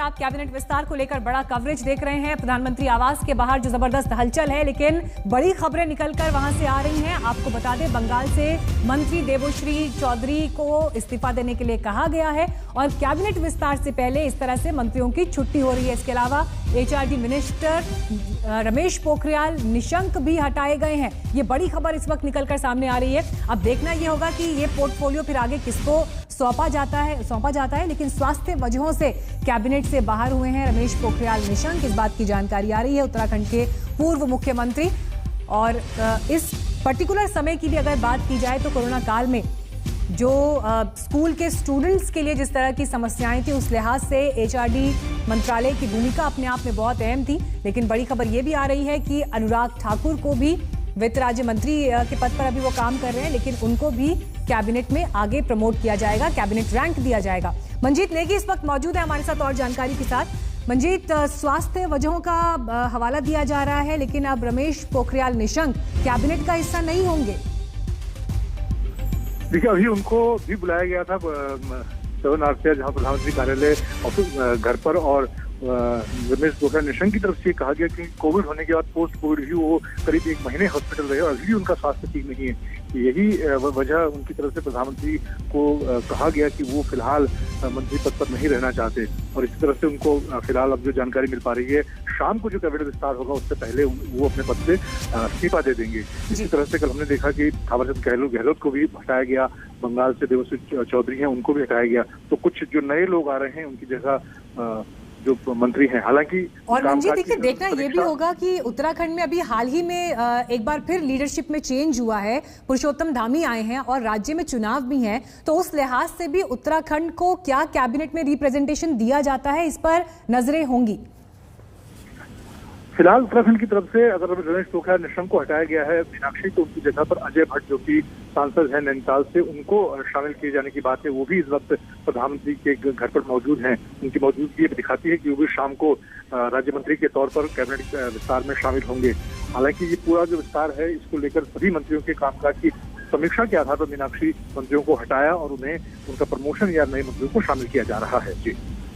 आप कैबिनेट विस्तार को लेकर बड़ा कवरेज देख रहे हैं। प्रधानमंत्री आवास के बाहर जो जबरदस्त हलचल है, लेकिन बड़ी खबरें निकलकर वहां से आ रही हैं। आपको बता दें, बंगाल से मंत्री देबोश्री चौधरी को इस्तीफा देने के लिए कहा गया है और कैबिनेट विस्तार से पहले इस तरह से मंत्रियों की छुट्टी हो रही है। इसके अलावा एचआरडी मिनिस्टर रमेश पोखरियाल निशंक भी हटाए गए हैं। ये बड़ी खबर इस वक्त निकलकर सामने आ रही है। अब देखना यह होगा कि ये पोर्टफोलियो फिर आगे किसको सौंपा जाता है। लेकिन स्वास्थ्य वजहों से कैबिनेट से बाहर हुए हैं रमेश पोखरियाल निशंक, इस बात की जानकारी आ रही है। उत्तराखंड के पूर्व मुख्यमंत्री, और इस पर्टिकुलर समय की भी अगर बात की जाए तो कोरोना काल में जो स्कूल के स्टूडेंट्स के लिए जिस तरह की समस्याएं थी, उस लिहाज से एचआरडी मंत्रालय की भूमिका अपने आप में बहुत अहम थी। लेकिन बड़ी खबर यह भी आ रही है कि अनुराग ठाकुर को भी वित्त राज्य मंत्री के पद पर अभी वो काम कर रहे हैं, लेकिन उनको भी कैबिनेट में आगे प्रमोट किया जाएगा, कैबिनेट रैंक दिया जाएगा। मंजीत नेगी इस वक्त मौजूद है हमारे साथ और जानकारी के साथ। मंजीत, स्वास्थ्य वजहों का हवाला दिया जा रहा है, लेकिन अब रमेश पोखरियाल निशंक कैबिनेट का हिस्सा नहीं होंगे। देखिए, अभी उनको भी बुलाया गया था 7 आर जहां प्रधानमंत्री कार्यालय ऑफिस घर पर, और रमेश पोखरियाल निशंक की तरफ से कहा गया कि कोविड होने के बाद पोस्ट कोविड भी वो करीब 1 महीने हॉस्पिटल रहे और अभी भी उनका स्वास्थ्य ठीक नहीं है। यही वजह उनकी तरफ से प्रधानमंत्री को कहा गया कि वो फिलहाल मंत्री पद पर नहीं रहना चाहते, और इसी तरह से उनको फिलहाल अब जो जानकारी मिल पा रही है, शाम को जो कैबिनेट विस्तार होगा उससे पहले वो अपने पद से इस्तीफा दे देंगे। इसी तरह से कल हमने देखा कि थावरचंद गहलोत को भी हटाया गया, बंगाल से देबोश्री चौधरी हैं उनको भी हटाया गया। तो कुछ जो नए लोग आ रहे हैं उनकी जगह जो मंत्री हैं, हालांकि और मंजीत देखिए, देखना ये भी होगा कि उत्तराखंड में अभी हाल ही में एक बार फिर लीडरशिप में चेंज हुआ है। पुरुषोत्तम धामी आए हैं और राज्य में चुनाव भी हैं, तो उस लिहाज से भी उत्तराखंड को क्या कैबिनेट में रिप्रेजेंटेशन दिया जाता है, इस पर नजरें होंगी। फिलहाल उत्तराखंड की तरफ से अगर रमेश पोखरियाल निशंक को हटाया गया है मीनाक्षी, तो उनकी जगह पर अजय भट्ट जो कि सांसद हैं नैनीताल से, उनको शामिल किए जाने की बात है। वो भी इस वक्त प्रधानमंत्री के घर पर मौजूद हैं। उनकी मौजूदगी दिखाती है कि वो भी शाम को राज्य मंत्री के तौर पर कैबिनेट विस्तार में शामिल होंगे। हालांकि ये पूरा जो विस्तार है, इसको लेकर सभी मंत्रियों के कामकाज की समीक्षा के आधार पर मीनाक्षी मंत्रियों को हटाया और उन्हें उनका प्रमोशन या नए मंत्रियों को शामिल किया जा रहा है।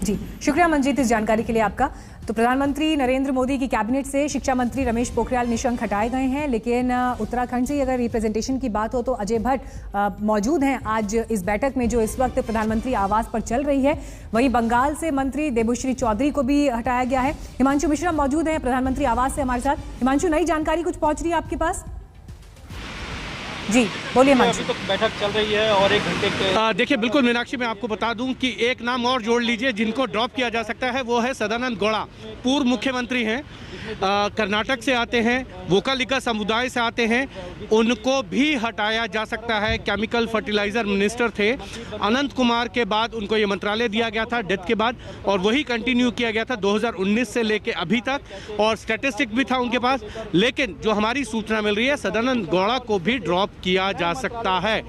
जी, शुक्रिया मंजीत इस जानकारी के लिए आपका। तो प्रधानमंत्री नरेंद्र मोदी की कैबिनेट से शिक्षा मंत्री रमेश पोखरियाल निशंक हटाए गए हैं, लेकिन उत्तराखंड से अगर रिप्रेजेंटेशन की बात हो तो अजय भट्ट मौजूद हैं आज इस बैठक में जो इस वक्त प्रधानमंत्री आवास पर चल रही है। वहीं बंगाल से मंत्री देबोश्री चौधरी को भी हटाया गया है। हिमांशु मिश्रा मौजूद हैं प्रधानमंत्री आवास से हमारे साथ। हिमांशु, नई जानकारी कुछ पहुंच रही है आपके पास? जी बोलिए। अभी तो बैठक चल रही है और 1 घंटे के देखिए, बिल्कुल मीनाक्षी, मैं आपको बता दूं कि एक नाम और जोड़ लीजिए जिनको ड्रॉप किया जा सकता है, वो है सदानंद गौड़ा। पूर्व मुख्यमंत्री हैं, कर्नाटक से आते हैं, वोकालिका समुदाय से आते हैं, उनको भी हटाया जा सकता है। केमिकल फर्टिलाइजर मिनिस्टर थे, अनंत कुमार के बाद उनको ये मंत्रालय दिया गया था डेथ के बाद, और वही कंटिन्यू किया गया था 2019 से लेके अभी तक, और स्टैटिस्टिक भी था उनके पास। लेकिन जो हमारी सूचना मिल रही है, सदानंद गौड़ा को भी ड्रॉप किया जा सकता है।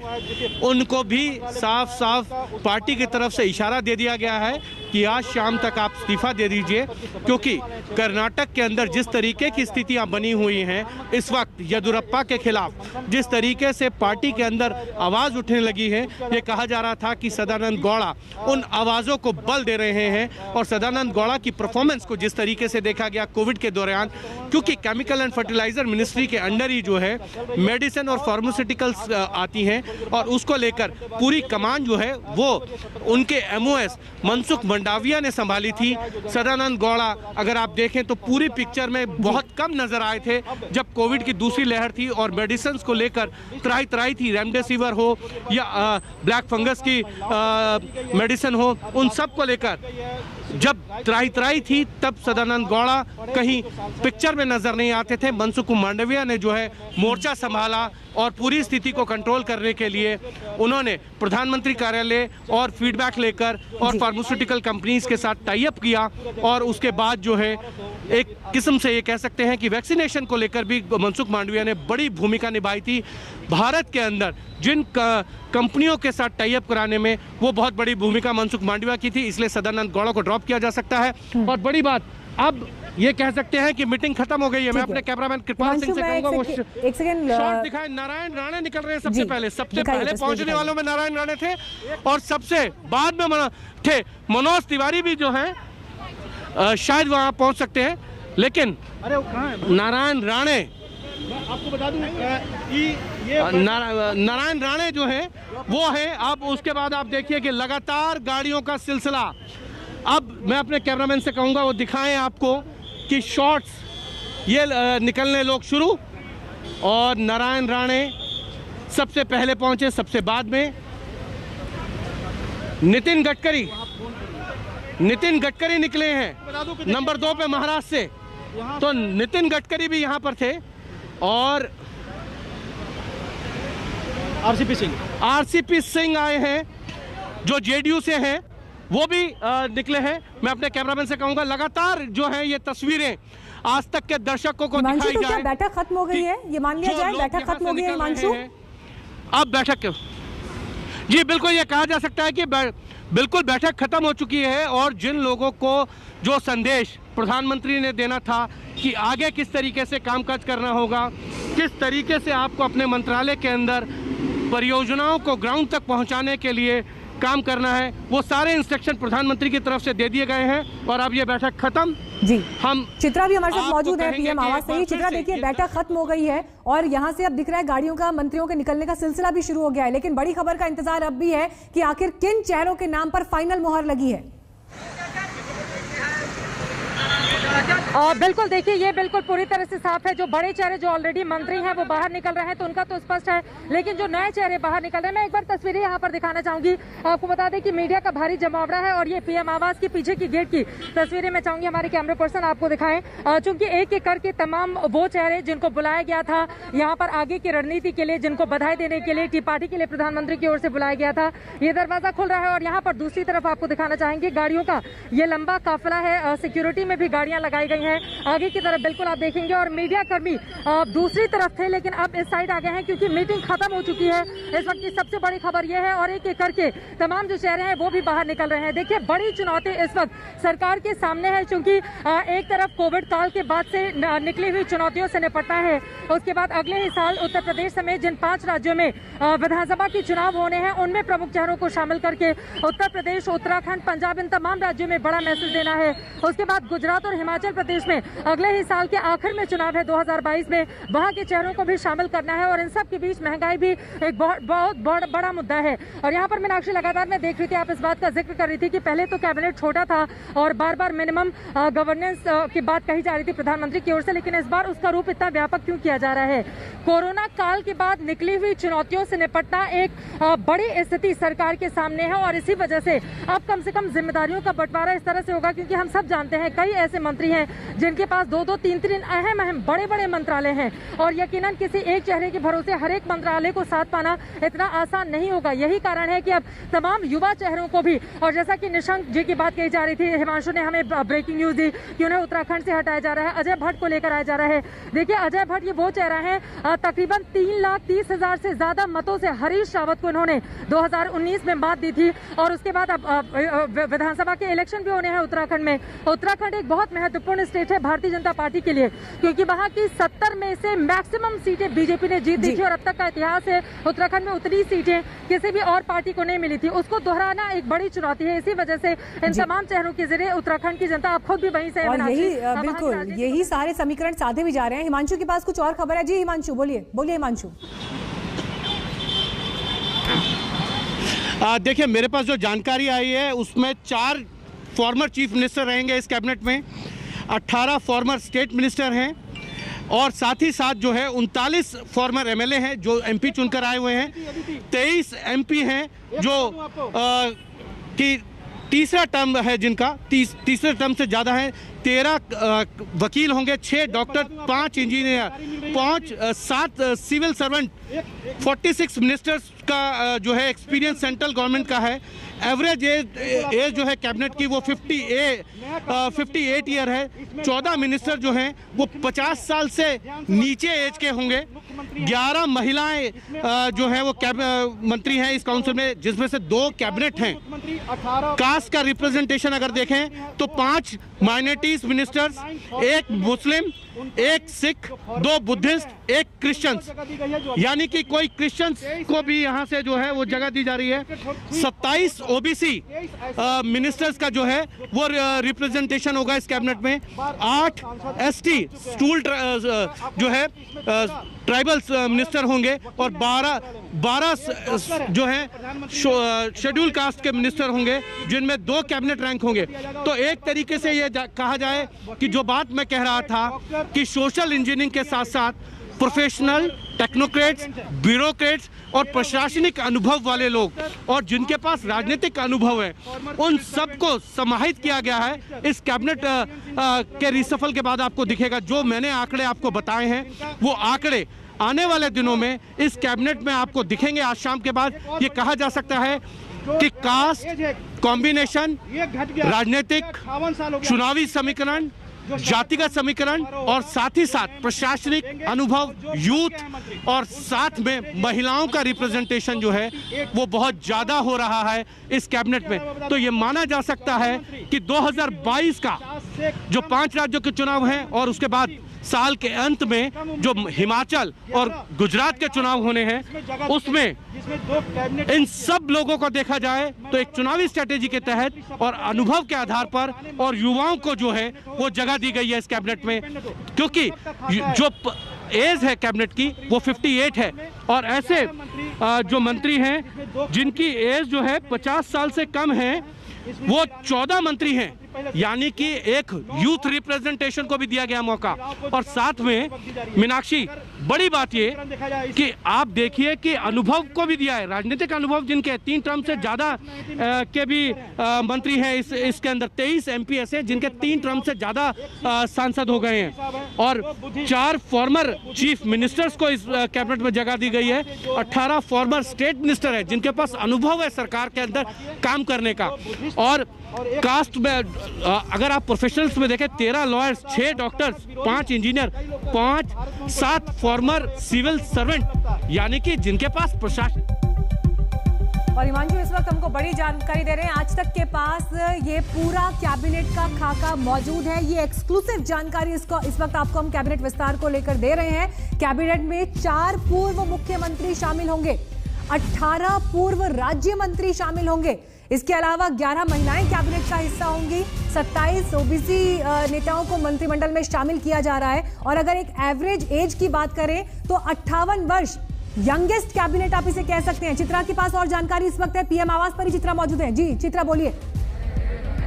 उनको भी साफ साफ पार्टी की तरफ से इशारा दे दिया गया है कि आज शाम तक आप इस्तीफा दे दीजिए, क्योंकि कर्नाटक के अंदर जिस तरीके की स्थितियां बनी हुई हैं इस वक्त, येदियुरप्पा के खिलाफ जिस तरीके से पार्टी के अंदर आवाज उठने लगी है, ये कहा जा रहा था कि सदानंद गौड़ा उन आवाजों को बल दे रहे हैं। और सदानंद गौड़ा की परफॉर्मेंस को जिस तरीके से देखा गया कोविड के दौरान, क्योंकि केमिकल एंड फर्टिलाइजर मिनिस्ट्री के अंडर ही जो है मेडिसिन और फार्मास्यूटिकल्स आती हैं, और उसको लेकर पूरी कमान जो है वो उनके एमओएस मनसुख मंडाविया ने संभाली थी। सदानंद गौड़ा अगर आप देखें तो पूरी पिक्चर में बहुत कम नजर आए थे जब कोविड की दूसरी लहर थी और मेडिसिन को लेकर त्राही थी, रेमडेसिविर हो या ब्लैक फंगस की मेडिसिन हो, उन सब को लेकर जब त्राही थी तब सदानंद गौड़ा कहीं पिक्चर में नजर नहीं आते थे। मनसुख मांडविया ने जो है मोर्चा संभाला और पूरी स्थिति को कंट्रोल करने के लिए उन्होंने प्रधानमंत्री कार्यालय और फीडबैक लेकर और फार्मास्यूटिकल कंपनीज के साथ टाई अप किया, और उसके बाद जो है एक किस्म से ये कह सकते हैं कि वैक्सीनेशन को लेकर भी मनसुख मांडविया ने बड़ी भूमिका निभाई थी। भारत के अंदर जिन कंपनियों के साथ टाई अप कराने में वो बहुत बड़ी भूमिका मनसुख मांडविया की थी, इसलिए सदानंद गौड़ा को ड्रॉप किया जा सकता है। और बड़ी बात, अब ये कह सकते हैं कि मीटिंग खत्म हो गई है। मैं अपने कैमरामैन कृपाल सिंह से कहूंगा वो एक सेकंड शॉट दिखाएं। नारायण राणे निकल रहे हैं सबसे पहले पहुंचने वालों में नारायण राणे थे, और सबसे बाद में थे मनोज तिवारी भी जो है शायद वहाँ पहुँच सकते हैं, लेकिन अरे वो कहाँ है? नारायण राणे, आपको बता दूं नारायण राणे जो है वो है। अब उसके बाद आप देखिए कि लगातार गाड़ियों का सिलसिला। अब मैं अपने कैमरामैन से कहूँगा वो दिखाएं आपको कि शॉट्स ये निकलने लोग शुरू, और नारायण राणे सबसे पहले पहुंचे, सबसे बाद में नितिन गडकरी निकले हैं नंबर 2 पे महाराष्ट्र से। तो नितिन गडकरी भी यहाँ पर थे, और आरसीपी सिंह आए हैं जो जेडीयू से हैं, वो भी निकले हैं। मैं अपने कैमरामैन से कहूंगा लगातार जो है ये तस्वीरें आज तक के दर्शकों को दिखाई तो जाए। बैठक खत्म हो गई है, ये मान लिया जाए बैठक खत्म हो गई है हिमांशु? अब बैठक जी बिल्कुल ये कहा जा सकता है कि बिल्कुल बैठक खत्म हो चुकी है, और जिन लोगों को जो संदेश प्रधानमंत्री ने देना था कि आगे किस तरीके से कामकाज करना होगा, किस तरीके से आपको अपने मंत्रालय के अंदर परियोजनाओं को ग्राउंड तक पहुंचाने के लिए काम करना है, वो सारे इंस्ट्रक्शन प्रधानमंत्री की तरफ से दे दिए गए हैं। और अब ये बैठक खत्म। जी, हम चित्रा भी हमारे साथ मौजूद है पीएम आवास से ही। चित्रा देखिए, बैठक खत्म हो गई है और यहाँ से अब दिख रहा है गाड़ियों का, मंत्रियों के निकलने का सिलसिला भी शुरू हो गया है, लेकिन बड़ी खबर का इंतजार अब भी है कि आखिर किन चेहरों के नाम पर फाइनल मुहर लगी है। बिल्कुल देखिए, ये बिल्कुल पूरी तरह से साफ है। जो बड़े चेहरे जो ऑलरेडी मंत्री हैं वो बाहर निकल रहे हैं तो उनका तो स्पष्ट है, लेकिन जो नए चेहरे बाहर निकल रहे हैं, मैं एक बार तस्वीरें यहाँ पर दिखाना चाहूंगी। आपको बता दें कि मीडिया का भारी जमावड़ा है और ये पीएम आवास के पीछे की गेट की तस्वीरें मैं चाहूंगी हमारे कैमरा पर्सन आपको दिखाएं। चूंकि एक एक करके तमाम वो चेहरे जिनको बुलाया गया था यहाँ पर आगे की रणनीति के लिए, जिनको बधाई देने के लिए, टी पार्टी के लिए प्रधानमंत्री की ओर से बुलाया गया था, ये दरवाजा खुल रहा है। और यहाँ पर दूसरी तरफ आपको दिखाना चाहेंगे गाड़ियों का ये लंबा काफिला है। सिक्योरिटी में भी गाड़ियां लगाई गई हैं आगे की तरफ, बिल्कुल आप देखेंगे। और मीडिया कर्मी दूसरी तरफ थे, लेकिन अब इस साइड आ गए हैं क्योंकि मीटिंग खत्म हो चुकी है। इस वक्त की सबसे बड़ी खबर यह है, और एक एक करके तमाम जो चेहरे हैं वो भी बाहर निकल रहे हैं। देखिए, बड़ी चुनौती इस वक्त सरकार के सामने है, क्योंकि एक तरफ कोविड काल के बाद से निकली हुई चुनौतियों से निपटना है, उसके बाद अगले ही साल उत्तर प्रदेश समेत जिन 5 राज्यों में विधानसभा के चुनाव होने हैं उनमें प्रमुख चेहरों को शामिल करके उत्तर प्रदेश, उत्तराखंड, पंजाब, इन तमाम राज्यों में बड़ा मैसेज देना है। उसके बाद गुजरात और हिमाचल प्रदेश में अगले ही साल के आखिर में चुनाव है 2022 में, वहां के चेहरों को भी शामिल करना है। और इन सब के बीच महंगाई भी एक बहुत बड़ा मुद्दा है। और यहाँ पर मीनाक्षी, लगातार मैं देख रही थी, आप इस बात का जिक्र कर रही थी कि पहले तो कैबिनेट छोटा था और बार बार मिनिमम गवर्नेंस की बात कही जा रही थी प्रधानमंत्री की ओर से, लेकिन इस बार उसका रूप इतना व्यापक क्यों किया जा रहा है? कोरोना काल के बाद निकली हुई चुनौतियों से निपटना एक बड़ी स्थिति सरकार के सामने है, और इसी वजह से अब कम से कम जिम्मेदारियों का बंटवारा इस तरह से होगा, क्योंकि हम सब जानते हैं कई ऐसे मंत्री हैं जिनके पास 2-2, 3-3 अहम बड़े मंत्रालय हैं, और यकीनन किसी एक चेहरे के भरोसे हर एक मंत्रालय को साथ पाना इतना आसान नहीं होगा। यही कारण है कि अब तमाम युवा चेहरों को भी, और जैसा कि निशंक जी की बात कही जा रही थी, हिमांशु ने हमें ब्रेकिंग न्यूज दी कि उन्हें उत्तराखंड से हटाया जा रहा है, अजय भट्ट को लेकर आया जा रहा है। देखिए, अजय भट्ट ये वो चेहरा है, तकरीबन 3,30,000 से ज्यादा मतों से हरीश रावत को इन्होंने 2019 में मात दी थी, और उसके बाद अब विधानसभा के इलेक्शन भी होने हैं उत्तराखंड में। उत्तराखंड एक बहुत महत्वपूर्ण स्टेट है भारतीय जनता पार्टी के लिए, क्योंकि वहां की 70 में से मैक्सिमम सीटें बीजेपी ने जीत दी थी, और अब तक का इतिहास है उत्तराखंड में उतनी सीटें किसी भी और पार्टी को नहीं मिली थी। उसको दोहराना एक बड़ी चुनौती है। इसी वजह से इन तमाम चेहरों के जरिए उत्तराखंड की जनता आप खुद भी वहीं से, और बिल्कुल यही सारे समीकरण साधे भी जा रहे हैं। हिमांशु के पास कुछ और खबर है। जी हिमांशु, बोलिए हिमांशु। देखिए, मेरे पास जो जानकारी आई है उसमें 4 फॉर्मर चीफ मिनिस्टर रहेंगे इस कैबिनेट में, 18 फॉर्मर स्टेट मिनिस्टर हैं, और साथ ही साथ जो है 39 फॉर्मर एमएलए हैं जो एमपी चुनकर आए हुए हैं, 23 एमपी हैं जो कि तीसरा टर्म है, जिनका तीसरे टर्म से ज़्यादा है, 13 वकील होंगे, 6 doctor, 5 engineer, 7 civil servant, 46 ministers का जो है एक्सपीरियंस सेंट्रल गवर्नमेंट का है। एवरेज एज जो है कैबिनेट की वो 58 ईयर है। 14 मिनिस्टर जो हैं वो 50 साल से नीचे एज के होंगे। 11 महिलाएं जो हैं वो मंत्री हैं इस काउंसिल में, जिसमें से 2 कैबिनेट हैं। कास्ट का रिप्रेजेंटेशन अगर देखें तो 5 माइनॉरिटीज मिनिस्टर्स, 1 मुस्लिम, 1 सिख, 2 बुद्धिस्ट, 1 क्रिश्चियंस, यानी यानी कि कोई क्रिश्चियंस को भी यहाँ से जो है वो जगह दी जा रही है। 27 ओबीसी मिनिस्टर्स का जो है वो रिप्रेजेंटेशन होगा इस कैबिनेट में। 8 एसटी स्टूल जो है ट्राइबल मिनिस्टर होंगे और 12 जो है शेड्यूल कास्ट के मिनिस्टर होंगे, जिनमें 2 कैबिनेट रैंक होंगे। तो एक तरीके से ये कहा जाए कि जो बात मैं कह रहा था कि सोशल इंजीनियरिंग के साथ साथ प्रोफेशनल, टेक्नोक्रेट्स, ब्यूरोक्रेट्स और प्रशासनिक अनुभव वाले लोग और जिनके पास राजनीतिक अनुभव है, उन सबको समाहित किया गया है इस कैबिनेट के रिसफल के बाद। आपको दिखेगा जो मैंने आंकड़े आपको बताए हैं, वो आंकड़े आने वाले दिनों में इस कैबिनेट में आपको दिखेंगे। आज शाम के बाद ये कहा जा सकता है कि कास्ट कॉम्बिनेशन, राजनीतिक, चुनावी समीकरण, जातिगत समीकरण और साथ ही साथ प्रशासनिक अनुभव, यूथ और साथ में महिलाओं का रिप्रेजेंटेशन जो है वो बहुत ज्यादा हो रहा है इस कैबिनेट में। तो ये माना जा सकता है कि 2022 का जो 5 राज्यों के चुनाव हैं और उसके बाद साल के अंत में जो हिमाचल और गुजरात के चुनाव होने हैं, उसमें इन सब लोगों को देखा जाए तो एक चुनावी स्ट्रेटेजी के तहत और अनुभव के आधार पर और युवाओं को जो है वो जगह दी गई है इस कैबिनेट में, क्योंकि जो एज है कैबिनेट की वो 58 है और ऐसे जो मंत्री हैं जिनकी एज जो है 50 साल से कम है वो 14 मंत्री हैं, यानी कि एक यूथ रिप्रेजेंटेशन को भी दिया गया मौका। और साथ में मीनाक्षी, बड़ी बात ये कि आप देखिए कि अनुभव को भी दिया है, राजनीतिक अनुभव जिनके 3 टर्म से ज्यादा के भी मंत्री हैं इसके अंदर। 23 एमपी ऐसे हैं जिनके 3 टर्म से ज्यादा सांसद हो गए हैं और 4 फॉर्मर चीफ मिनिस्टर्स को इस कैबिनेट में जगह दी गई है। 18 फॉर्मर स्टेट मिनिस्टर है जिनके पास अनुभव है सरकार के अंदर काम करने का। और कास्ट में अगर आप प्रोफेशनल्स में देखें 13 lawyers, 6 doctors, 5 engineer, 7 former civil servant, यानी कि जिनके पास प्रशासन। और हिमांशु इस वक्त हमको बड़ी जानकारी दे रहे हैं। आज तक के पास ये पूरा कैबिनेट का खाका मौजूद है। ये एक्सक्लूसिव जानकारी इस वक्त आपको हम कैबिनेट विस्तार को लेकर दे रहे हैं। कैबिनेट में 4 पूर्व मुख्यमंत्री शामिल होंगे, 18 पूर्व राज्य मंत्री शामिल होंगे। इसके अलावा 11 महिलाएं कैबिनेट का हिस्सा होंगी। 27 ओबीसी नेताओं को मंत्रिमंडल में शामिल किया जा रहा है। और अगर एक एवरेज एज की बात करें तो 58 वर्ष, यंगेस्ट कैबिनेट आप इसे कह सकते हैं। चित्रा के पास और जानकारी इस वक्त है, पीएम आवास पर ही चित्रा मौजूद है। जी चित्रा बोलिए।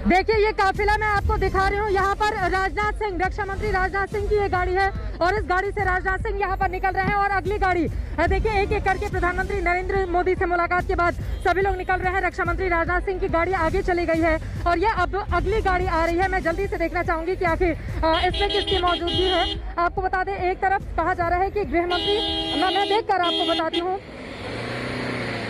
देखिए ये काफिला मैं आपको दिखा रही हूँ। यहाँ पर राजनाथ सिंह, रक्षा मंत्री राजनाथ सिंह की ये गाड़ी है और इस गाड़ी से राजनाथ सिंह यहाँ पर निकल रहे हैं। और अगली गाड़ी देखिए, एक एक करके प्रधानमंत्री नरेंद्र मोदी से मुलाकात के बाद सभी लोग निकल रहे हैं। रक्षा मंत्री राजनाथ सिंह की गाड़ी आगे चली गई है और ये अब अगली गाड़ी आ रही है। मैं जल्दी से देखना चाहूंगी कि आखिर इसमें किसकी मौजूदगी है। आपको बता दें, एक तरफ कहा जा रहा है कि गृह मंत्री, मैं देखकर आपको बताती हूँ,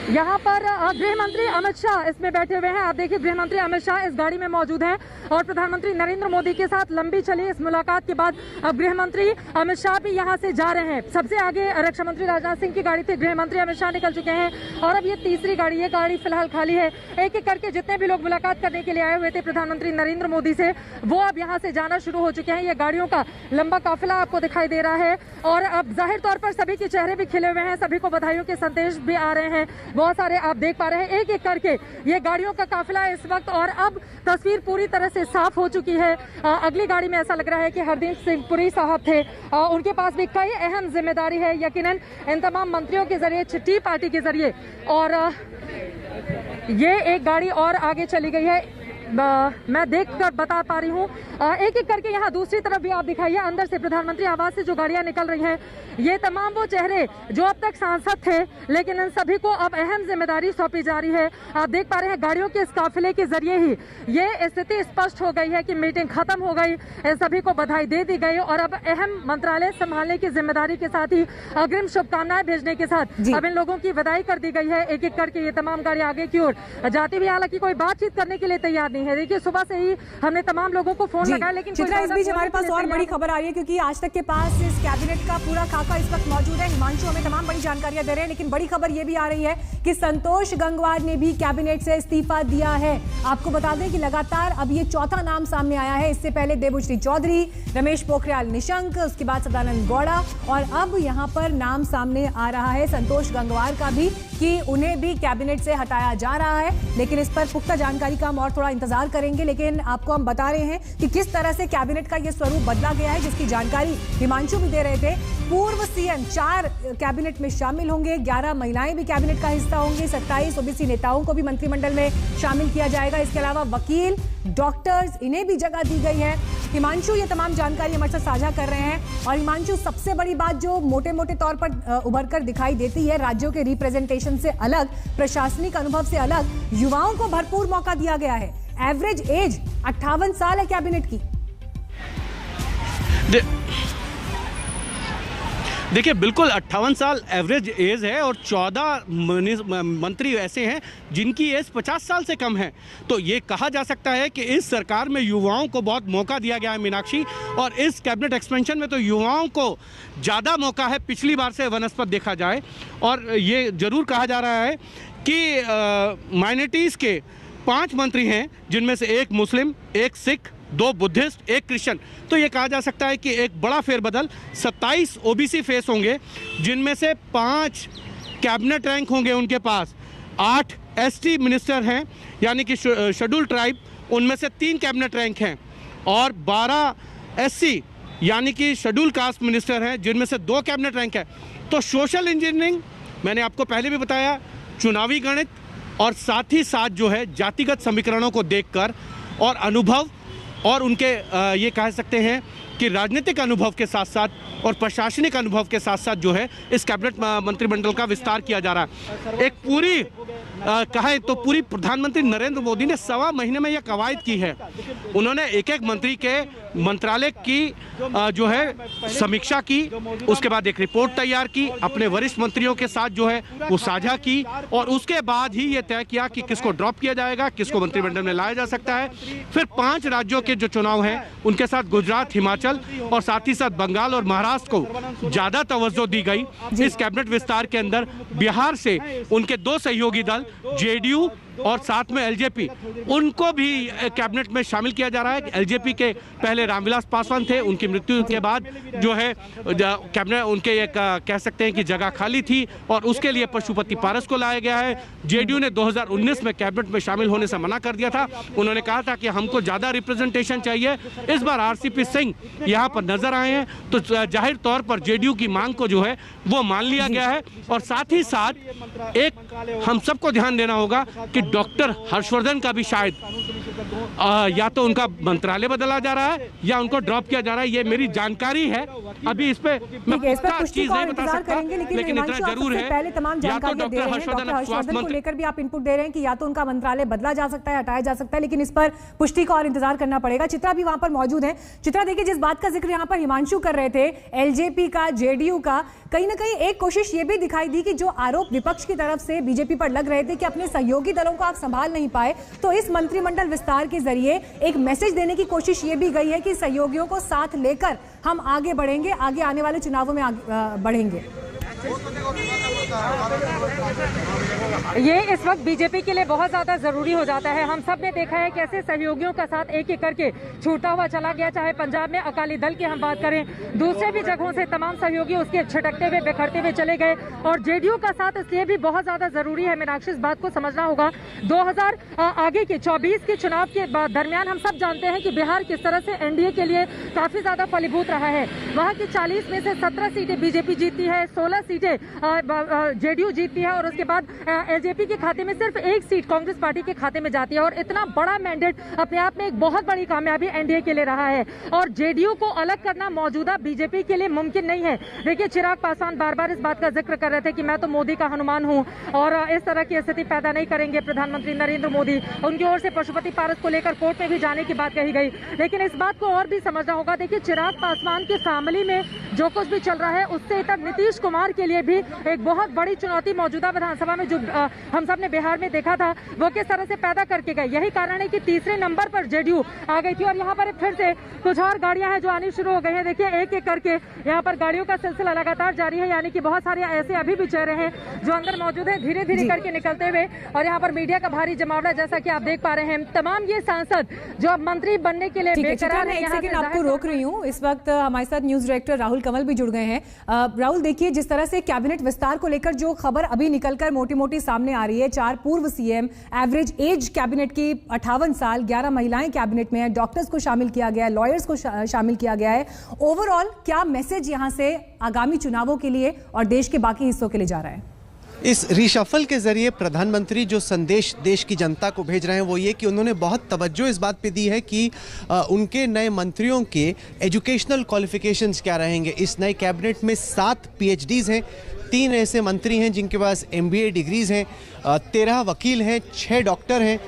यहाँ पर गृह मंत्री अमित शाह इसमें बैठे हुए हैं। आप देखिए गृह मंत्री अमित शाह इस गाड़ी में मौजूद हैं और प्रधानमंत्री नरेंद्र मोदी के साथ लंबी चली इस मुलाकात के बाद अब गृह मंत्री अमित शाह भी यहाँ से जा रहे हैं। सबसे आगे रक्षा मंत्री राजनाथ सिंह की गाड़ी थी, गृह मंत्री अमित शाह निकल चुके हैं और अब ये तीसरी गाड़ी, ये गाड़ी फिलहाल खाली है। एक एक करके जितने भी लोग मुलाकात करने के लिए आए हुए थे प्रधानमंत्री नरेंद्र मोदी से, वो अब यहाँ से जाना शुरू हो चुके हैं। ये गाड़ियों का लंबा काफिला आपको दिखाई दे रहा है और अब जाहिर तौर पर सभी के चेहरे भी खिले हुए हैं, सभी को बधाइयों के संदेश भी आ रहे हैं। बहुत सारे आप देख पा रहे हैं एक एक करके ये गाड़ियों का काफिला इस वक्त। और अब तस्वीर पूरी तरह से साफ हो चुकी है। अगली गाड़ी में ऐसा लग रहा है कि हरदीप सिंह पुरी साहब थे, उनके पास भी कई अहम जिम्मेदारी है यकीनन इन तमाम मंत्रियों के जरिए, छठी पार्टी के जरिए। और ये एक गाड़ी और आगे चली गई है, मैं देखकर बता पा रही हूँ। एक एक करके यहाँ दूसरी तरफ भी आप दिखाइए, अंदर से प्रधानमंत्री आवास से जो गाड़ियाँ निकल रही हैं, ये तमाम वो चेहरे जो अब तक सांसद थे लेकिन इन सभी को अब अहम जिम्मेदारी सौंपी जा रही है। आप देख पा रहे हैं गाड़ियों के इस काफिले के जरिए ही ये स्थिति स्पष्ट हो गई है कि मीटिंग खत्म हो गई, इन सभी को बधाई दे दी गई और अब अहम मंत्रालय संभालने की जिम्मेदारी के साथ ही अग्रिम शुभकामनाएं भेजने के साथ अब इन लोगों की विदाई कर दी गई है। एक एक करके ये तमाम गाड़ी आगे की ओर जाती हुई, हालांकि कोई बातचीत करने के लिए तैयार नहीं नहीं है। देखिए सुबह से ही हमने तमाम लोगों को फोन लगाया, लेकिन चित्रा, इस बीच हमारे पास और बड़ी खबर आ रही है क्योंकि आज तक के पास इस कैबिनेट का पूरा खाका इस वक्त मौजूद है। हिमांशु हमें तमाम बड़ी जानकारियां दे रहे हैं, लेकिन बड़ी खबर यह भी आ रही है कि संतोष गंगवार ने भी कैबिनेट से इस्तीफा दिया है। आपको बता दें कि लगातार अब ये चौथा नाम सामने आया है। इससे पहले देबोश्री चौधरी, रमेश पोखरियाल निशंक, उसके बाद सदानंद गौड़ा, और अब यहाँ पर नाम सामने आ रहा है संतोष गंगवार का भी कि उन्हें भी कैबिनेट से हटाया जा रहा है। लेकिन इस पर पुख्ता जानकारी का हम और थोड़ा इंतजार करेंगे, लेकिन आपको हम बता रहे हैं कि किस तरह से कैबिनेट का यह स्वरूप बदला गया है, जिसकी जानकारी हिमांशु भी दे रहे थे। पूर्व सीएम 4 कैबिनेट में शामिल होंगे, 11 महिलाएं भी कैबिनेट का हिस्सा होंगी, 27 ओबीसी नेताओं को भी मंत्रिमंडल में शामिल किया जाएगा। इसके अलावा वकील, डॉक्टर्स, इन्हें भी जगह दी गई है। हिमांशु ये तमाम जानकारी हमारे साथ साझा कर रहे हैं। और हिमांशु, सबसे बड़ी बात जो मोटे मोटे तौर पर उभर कर दिखाई देती है, राज्यों के रिप्रेजेंटेशन से अलग, प्रशासनिक अनुभव से अलग, युवाओं को भरपूर मौका दिया गया है। एवरेज एज 58 साल है कैबिनेट की। देखिए, बिल्कुल 58 साल एवरेज एज है और 14 मंत्री ऐसे हैं जिनकी एज 50 साल से कम है। तो ये कहा जा सकता है कि इस सरकार में युवाओं को बहुत मौका दिया गया है मीनाक्षी, और इस कैबिनेट एक्सपेंशन में तो युवाओं को ज़्यादा मौका है पिछली बार से वनस्पत देखा जाए। और ये ज़रूर कहा जा रहा है कि माइनॉरिटीज़ के 5 मंत्री हैं, जिनमें से 1 मुस्लिम, 1 सिख, 2 बुद्धिस्ट, 1 क्रिश्चियन। तो ये कहा जा सकता है कि एक बड़ा फेरबदल। 27 ओबीसी फेस होंगे, जिनमें से 5 कैबिनेट रैंक होंगे उनके पास। 8 एसटी मिनिस्टर हैं, यानी कि शेड्यूल ट्राइब, उनमें से 3 कैबिनेट रैंक हैं। और 12 एससी यानी कि शेड्यूल कास्ट मिनिस्टर हैं, जिनमें से 2 कैबिनेट रैंक है। तो सोशल इंजीनियरिंग, मैंने आपको पहले भी बताया, चुनावी गणित, और साथ ही साथ जो है जातिगत समीकरणों को देखकर और अनुभव और उनके ये कह सकते हैं कि राजनीतिक अनुभव के साथ साथ और प्रशासनिक अनुभव के साथ साथ जो है इस कैबिनेट मंत्रिमंडल का विस्तार किया जा रहा है। एक पूरी कहें तो पूरी प्रधानमंत्री नरेंद्र मोदी ने 1.25 महीने में यह कवायद की है। उन्होंने एक मंत्री के मंत्रालय की जो है समीक्षा की, उसके बाद एक रिपोर्ट तैयार की, अपने वरिष्ठ मंत्रियों के साथ जो है वो साझा की, और उसके बाद ही ये तय किया कि किसको ड्रॉप किया जाएगा, किसको मंत्रिमंडल में लाया जा सकता है। फिर 5 राज्यों के जो चुनाव हैं उनके साथ गुजरात, हिमाचल और साथ ही साथ बंगाल और महाराष्ट्र को ज्यादा तवज्जो दी गई इस कैबिनेट विस्तार के अंदर। बिहार से उनके 2 सहयोगी दल, जेडीयू और साथ में एलजेपी, उनको भी कैबिनेट में शामिल किया जा रहा है। एलजेपी के पहले रामविलास पासवान थे, उनकी मृत्यु के बाद जो है कैबिनेट उनके एक कह सकते हैं कि जगह खाली थी, और उसके लिए पशुपति पारस को लाया गया है। जेडीयू ने 2019 में कैबिनेट में शामिल होने से मना कर दिया था। उन्होंने कहा था कि हमको ज़्यादा रिप्रेजेंटेशन चाहिए। इस बार आरसीपी सिंह यहाँ पर नजर आए हैं, तो जाहिर तौर पर जेडीयू की मांग को जो है वो मान लिया गया है। और साथ ही साथ एक हम सबको ध्यान देना होगा कि डॉक्टर हर्षवर्धन का भी शायद या तो उनका मंत्रालय बदला जा रहा है या उनको ड्रॉप किया जा रहा है। ये मेरी जानकारी है, अभी इस पे मैं चीज नहीं बता सकता, लेकिन इतना जरूर है पहले तमाम जानकारियां दे रहे हैं। डॉक्टर हर्षवर्धन को लेकर भी आप इनपुट दे रहे हैं कि या तो उनका मंत्रालय बदला जा सकता है, हटाया जा सकता है, लेकिन इस पर पुष्टि का और इंतजार करना पड़ेगा। चित्रा भी वहां पर मौजूद है। चित्रा, देखिए, जिस बात का जिक्र यहाँ पर हिमांशु कर रहे थे, एलजेपी का, जेडीयू का, कहीं ना कहीं एक कोशिश ये भी दिखाई दी कि जो आरोप विपक्ष की तरफ से बीजेपी पर लग रहे थे कि अपने सहयोगी दलों को आप संभाल नहीं पाए, तो इस मंत्रिमंडल विस्तार के जरिए एक मैसेज देने की कोशिश ये भी गई है कि सहयोगियों को साथ लेकर हम आगे बढ़ेंगे, आगे आने वाले चुनावों में बढ़ेंगे। ये इस वक्त बीजेपी के लिए बहुत ज्यादा जरूरी हो जाता है। हम सब ने देखा है कैसे सहयोगियों का साथ एक एक करके छूटा हुआ चला गया। चाहे पंजाब में अकाली दल की हम बात करें, दूसरे भी जगहों से तमाम सहयोगी उसके छिटकते हुए, बिखरते हुए चले गए। और जेडीयू का साथ इसलिए भी बहुत ज्यादा जरूरी है मीनाक्षी, इस बात को समझना होगा। 2024 के चुनाव के दरमियान हम सब जानते हैं कि बिहार किस तरह से एनडीए के लिए काफी ज्यादा फलीभूत रहा है। वहाँ की 40 में से 17 सीटें बीजेपी जीतती है, 16 सीटें जेडीयू जीतती है, और उसके बाद एलजेपी के खाते में सिर्फ 1 सीट कांग्रेस पार्टी के खाते में जाती है। और इतना बड़ा मैंडेट अपने आप में एक बहुत बड़ी कामयाबी एनडीए के लिए रहा है। और जेडीयू को अलग करना मौजूदा बीजेपी के लिए मुमकिन नहीं है। देखिए, चिराग पासवान बार बार इस बात का जिक्र कर रहे थे कि मैं तो मोदी का हनुमान हूं और इस तरह की स्थिति पैदा नहीं करेंगे प्रधानमंत्री नरेंद्र मोदी। उनकी ओर से पशुपति पारस को लेकर कोर्ट में भी जाने की बात कही गई, लेकिन इस बात को और भी समझना होगा। देखिए, चिराग पासवान की फैमिली में जो कुछ भी चल रहा है उससे तक नीतीश कुमार के लिए भी एक बहुत बड़ी चुनौती मौजूदा विधानसभा में जो हम सब ने बिहार में देखा था वो किस तरह से पैदा करके गए। यही कारण है कि तीसरे नंबर पर जेडीयू आ गई थी और यहाँ पर फिर से कुछ और गाड़ियां हैं जो आनी शुरू हो गई हैं। देखिए एक एक करके यहाँ पर गाड़ियों का सिलसिला लगातार जारी है, यानी कि बहुत सारे ऐसे अभी भी चेहरे हैं जो अंदर मौजूद है धीरे धीरे करके निकलते हुए। और यहाँ पर मीडिया का भारी जमावड़ा जैसा कि आप देख पा रहे हैं। तमाम ये सांसद जो अब मंत्री बनने के लिए बेकरार हैं। एक सेकंड आपको रोक रही हूँ, इस वक्त हमारे साथ न्यूज डायरेक्टर राहुल कंवल भी जुड़ गए हैं। राहुल, देखिए जिस तरह से कैबिनेट विस्तार को लेकर जो खबर अभी निकलकर मोटी मोटी सामने आ रही है, 4 पूर्व सीएम, एवरेज एज कैबिनेट की 58 साल, 11 महिलाएं कैबिनेट में है, डॉक्टर्स को शामिल किया गया है, लॉयर्स को शामिल किया गया है। ओवरऑल क्या मैसेज यहां से आगामी चुनावों के लिए और देश के बाकी हिस्सों के लिए जा रहा है? इस रिशफल के जरिए प्रधानमंत्री जो संदेश देश की जनता को भेज रहे हैं वो ये कि उन्होंने बहुत तवज्जो इस बात पे दी है कि उनके नए मंत्रियों के एजुकेशनल क्वालिफिकेशंस क्या रहेंगे। इस नए कैबिनेट में 7 PhDs हैं, 3 ऐसे मंत्री हैं जिनके पास MBA डिग्रीज हैं, 13 वकील हैं, 6 डॉक्टर हैं,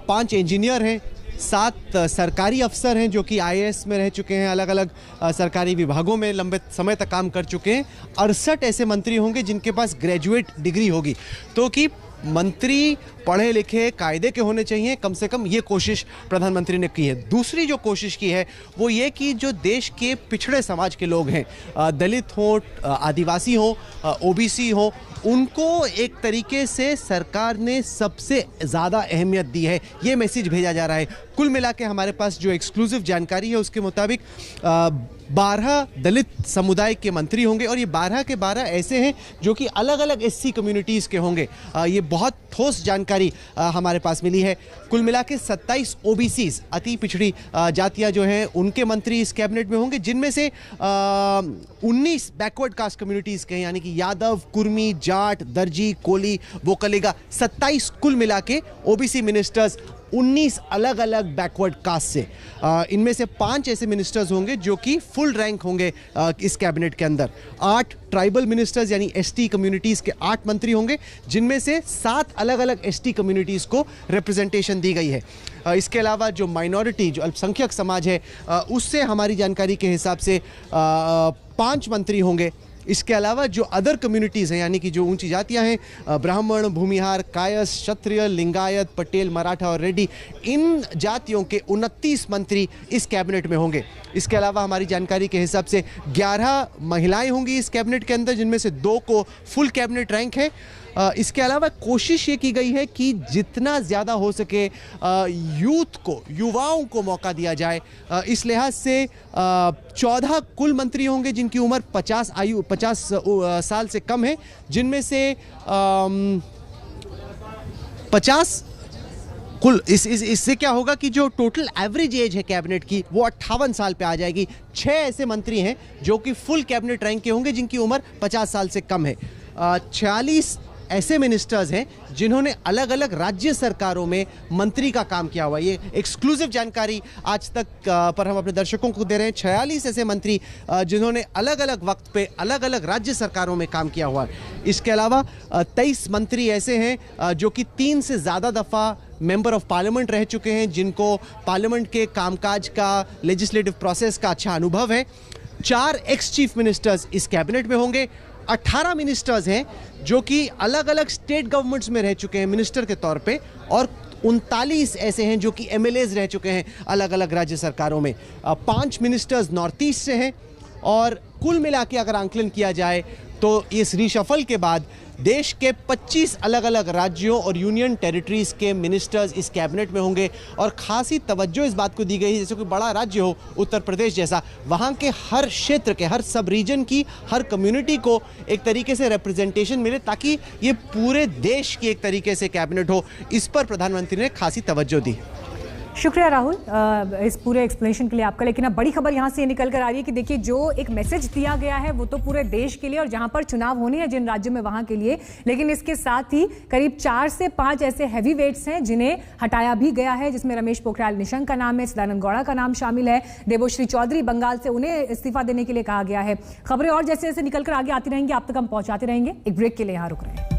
5 इंजीनियर हैं, 7 सरकारी अफसर हैं जो कि IAS में रह चुके हैं, अलग अलग सरकारी विभागों में लंबे समय तक काम कर चुके हैं। 68 ऐसे मंत्री होंगे जिनके पास ग्रेजुएट डिग्री होगी। तो कि मंत्री पढ़े लिखे कायदे के होने चाहिए, कम से कम ये कोशिश प्रधानमंत्री ने की है। दूसरी जो कोशिश की है वो ये कि जो देश के पिछड़े समाज के लोग हैं, दलित हों, आदिवासी हों, OBC हों, उनको एक तरीके से सरकार ने सबसे ज़्यादा अहमियत दी है, ये मैसेज भेजा जा रहा है। कुल मिला के हमारे पास जो एक्सक्लूसिव जानकारी है उसके मुताबिक 12 दलित समुदाय के मंत्री होंगे और ये 12 के 12 ऐसे हैं जो कि अलग अलग SC कम्युनिटीज़ के होंगे। ये बहुत ठोस जानकारी हमारे पास मिली है। कुल मिला के 27 OBCs, अति पिछड़ी जातियाँ जो हैं, उनके मंत्री इस कैबिनेट में होंगे, जिनमें से 19 बैकवर्ड कास्ट कम्युनिटीज़ के हैं, यानी कि यादव, कुर्मी, जाट, दर्जी, कोली, वोकलेगा, 27 कुल मिला के OBC मिनिस्टर्स 19 अलग अलग बैकवर्ड कास्ट से। इनमें से 5 ऐसे मिनिस्टर्स होंगे जो कि फुल रैंक होंगे इस कैबिनेट के अंदर। 8 ट्राइबल मिनिस्टर्स यानी ST कम्युनिटीज़ के 8 मंत्री होंगे, जिनमें से 7 अलग अलग ST कम्युनिटीज़ को रिप्रेजेंटेशन दी गई है। इसके अलावा जो माइनॉरिटी, जो अल्पसंख्यक समाज है, उससे हमारी जानकारी के हिसाब से 5 मंत्री होंगे। इसके अलावा जो अदर कम्युनिटीज़ हैं, यानी कि जो ऊंची जातियां हैं, ब्राह्मण, भूमिहार, कायस, क्षत्रिय, लिंगायत, पटेल, मराठा और रेड्डी, इन जातियों के 29 मंत्री इस कैबिनेट में होंगे। इसके अलावा हमारी जानकारी के हिसाब से 11 महिलाएं होंगी इस कैबिनेट के अंदर, जिनमें से 2 को फुल कैबिनेट रैंक है। इसके अलावा कोशिश ये की गई है कि जितना ज़्यादा हो सके यूथ को, युवाओं को मौका दिया जाए। इस लिहाज से 14 कुल मंत्री होंगे जिनकी उम्र 50 साल से कम है, जिनमें से 50 कुल इससे क्या होगा कि जो टोटल एवरेज एज है कैबिनेट की वो 58 साल पे आ जाएगी। 6 ऐसे मंत्री हैं जो कि फुल कैबिनेट रैंक के होंगे जिनकी उम्र 50 साल से कम है। 46 ऐसे मिनिस्टर्स हैं जिन्होंने अलग अलग राज्य सरकारों में मंत्री का काम किया हुआ है। ये एक्सक्लूसिव जानकारी आज तक पर हम अपने दर्शकों को दे रहे हैं। 46 ऐसे मंत्री जिन्होंने अलग अलग वक्त पे अलग अलग राज्य सरकारों में काम किया हुआ है। इसके अलावा 23 मंत्री ऐसे हैं जो कि 3 से ज़्यादा दफ़ा मेंबर ऑफ पार्लियामेंट रह चुके हैं, जिनको पार्लियामेंट के कामकाज का, लेजिस्लेटिव प्रोसेस का अच्छा अनुभव है। 4 एक्स चीफ मिनिस्टर्स इस कैबिनेट में होंगे। 18 मिनिस्टर्स हैं जो कि अलग अलग स्टेट गवर्नमेंट्स में रह चुके हैं मिनिस्टर के तौर पे, और 39 ऐसे हैं जो कि MLAs रह चुके हैं अलग अलग राज्य सरकारों में। 5 मिनिस्टर्स नॉर्थ ईस्ट से हैं। और कुल मिला के अगर आंकलन किया जाए तो इस रिशफल के बाद देश के 25 अलग अलग राज्यों और यूनियन टेरिटरीज के मिनिस्टर्स इस कैबिनेट में होंगे। और खासी तवज्जो इस बात को दी गई है, जैसे कोई बड़ा राज्य हो उत्तर प्रदेश जैसा, वहाँ के हर क्षेत्र के, हर सब रीजन की, हर कम्युनिटी को एक तरीके से रिप्रेजेंटेशन मिले, ताकि ये पूरे देश की एक तरीके से कैबिनेट हो। इस पर प्रधानमंत्री ने खासी तवज्जो दी। शुक्रिया राहुल इस पूरे एक्सप्लेनेशन के लिए आपका। लेकिन अब बड़ी खबर यहाँ से निकल कर आ रही है कि देखिए, जो एक मैसेज दिया गया है वो तो पूरे देश के लिए और जहाँ पर चुनाव होने हैं जिन राज्यों में वहाँ के लिए, लेकिन इसके साथ ही करीब 4 से 5 ऐसे हैवी वेट्स हैं जिन्हें हटाया भी गया है, जिसमें रमेश पोखरियाल निशंक का नाम है, सदानंद गौड़ा का नाम शामिल है, देबोश्री चौधरी बंगाल से, उन्हें इस्तीफा देने के लिए कहा गया है। खबरें और जैसे जैसे निकल कर आगे आती रहेंगी आप तक हम पहुँचाते रहेंगे। एक ब्रेक के लिए यहाँ रुक रहे हैं।